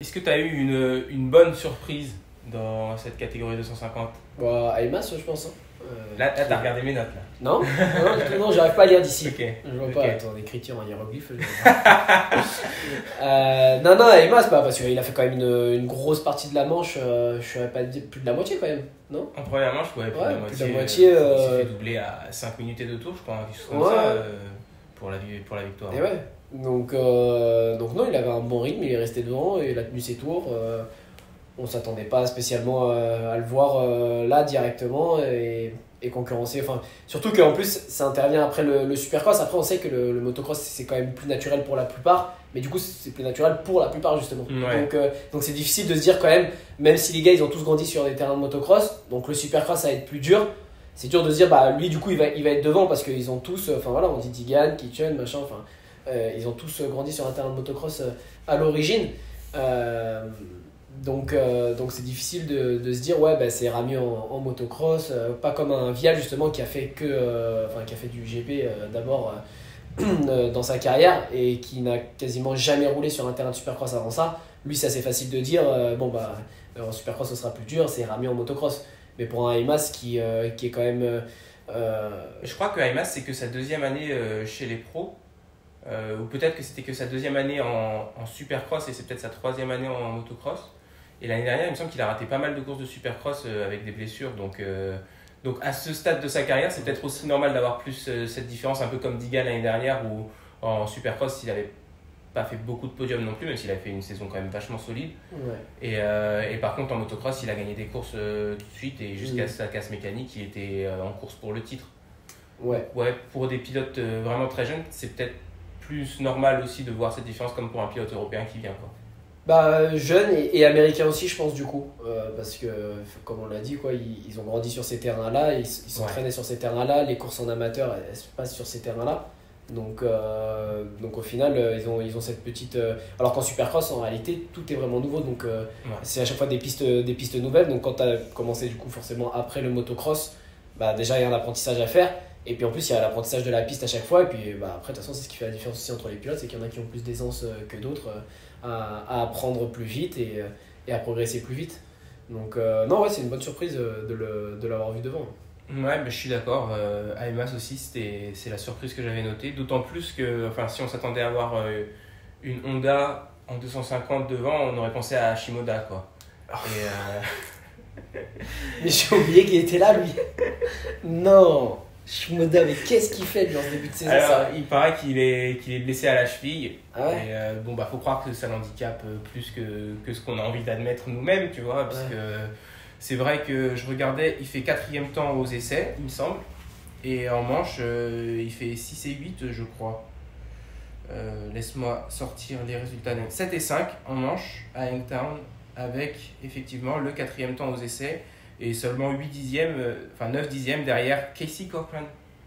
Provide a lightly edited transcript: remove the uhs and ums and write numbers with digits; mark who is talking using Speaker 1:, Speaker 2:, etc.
Speaker 1: Est-ce que tu as eu une bonne surprise dans cette catégorie 250?
Speaker 2: Bon, Aymas, je pense. Hein.
Speaker 1: Là, t'as regardé mes notes là.
Speaker 2: Non, non, j'arrive pas à lire d'ici.
Speaker 1: Ok.
Speaker 2: Je vois pas, attends, l'écriture en hiéroglyphe. Non, Aymas, parce qu'il a fait quand même une grosse partie de la manche. Je saurais pas dire plus de la moitié quand même, non?
Speaker 1: En première manche, ouais, plus de la moitié.
Speaker 2: Moitié,
Speaker 1: il s'est fait doubler à 5 minutes et 2 tours, je crois, quelque chose comme ça, pour la victoire.
Speaker 2: Et ouais. Donc non, il avait un bon rythme, il est resté devant et il a tenu ses tours. On s'attendait pas spécialement à le voir là directement et concurrencer. Enfin, surtout qu'en plus, ça intervient après le supercross. Après, on sait que le motocross, c'est quand même plus naturel pour la plupart. Mais du coup, c'est plus naturel pour la plupart, justement.
Speaker 1: Ouais.
Speaker 2: Donc c'est difficile de se dire quand même si les gars, ils ont tous grandi sur des terrains de motocross, donc le supercross, ça va être plus dur. C'est dur de se dire, lui, du coup, il va être devant parce qu'ils ont tous, enfin voilà, on dit Digan, Kitchen, machin, enfin, ils ont tous grandi sur un terrain de motocross à l'origine. Donc c'est difficile de se dire c'est Ramy en motocross, pas comme un Vial justement qui a fait du GP d'abord dans sa carrière et qui n'a quasiment jamais roulé sur un terrain de supercross avant ça. Lui, c'est assez facile de dire en supercross ce sera plus dur, c'est Ramy en motocross. Mais pour un Aymas qui est quand même
Speaker 1: je crois que Aymas c'est que sa deuxième année chez les pros. Ou peut-être que c'était que sa deuxième année en supercross et c'est peut-être sa troisième année en motocross. Et l'année dernière, il me semble qu'il a raté pas mal de courses de supercross avec des blessures. Donc à ce stade de sa carrière, c'est peut-être aussi normal d'avoir plus cette différence, un peu comme Digan l'année dernière, où en supercross, il n'avait pas fait beaucoup de podiums non plus, même s'il a fait une saison quand même vachement solide.
Speaker 2: Ouais.
Speaker 1: Et par contre, en motocross, il a gagné des courses tout de suite et jusqu'à sa casse mécanique, il était en course pour le titre.
Speaker 2: Ouais.
Speaker 1: Ouais, pour des pilotes vraiment très jeunes, c'est peut-être plus normal aussi de voir cette différence comme pour un pilote européen qui vient, quoi.
Speaker 2: Jeune et américain aussi, je pense, du coup. Parce que, comme on l'a dit, ils ont grandi sur ces terrains-là, ils s'entraînaient sur ces terrains-là, les courses en amateur, elles se passent sur ces terrains-là. Donc au final, ils ont cette petite. Alors qu'en supercross, en réalité, tout est vraiment nouveau. Donc c'est à chaque fois des pistes nouvelles. Donc quand tu as commencé, du coup, forcément, après le motocross, déjà, il y a un apprentissage à faire. Et puis en plus, il y a l'apprentissage de la piste à chaque fois. Et puis après, de toute façon, c'est ce qui fait la différence aussi entre les pilotes, c'est qu'il y en a qui ont plus d'aisance que d'autres à apprendre plus vite et à progresser plus vite. Donc non, ouais, c'est une bonne surprise de l'avoir vu devant.
Speaker 1: Ouais, je suis d'accord. Aymas aussi, c'est la surprise que j'avais notée. D'autant plus que si on s'attendait à avoir une Honda en 250 devant, on aurait pensé à Shimoda, quoi.
Speaker 2: Mais j'ai oublié qu'il était là, lui. Non, Shimoda, mais qu'est-ce qu'il fait lui en ce début de saison?
Speaker 1: Alors, il paraît qu'il est blessé à la cheville.
Speaker 2: Ah ouais.
Speaker 1: Et faut croire que ça l'handicape plus que ce qu'on a envie d'admettre nous-mêmes, tu vois, parce que c'est vrai que je regardais, il fait 4e temps aux essais, il me semble, et en manche, il fait 6 et 8, je crois. Laisse-moi sortir les résultats. 7 et 5 en manche à Hangtown, avec effectivement le 4e temps aux essais, et seulement 9 dixièmes derrière Casey Cochran.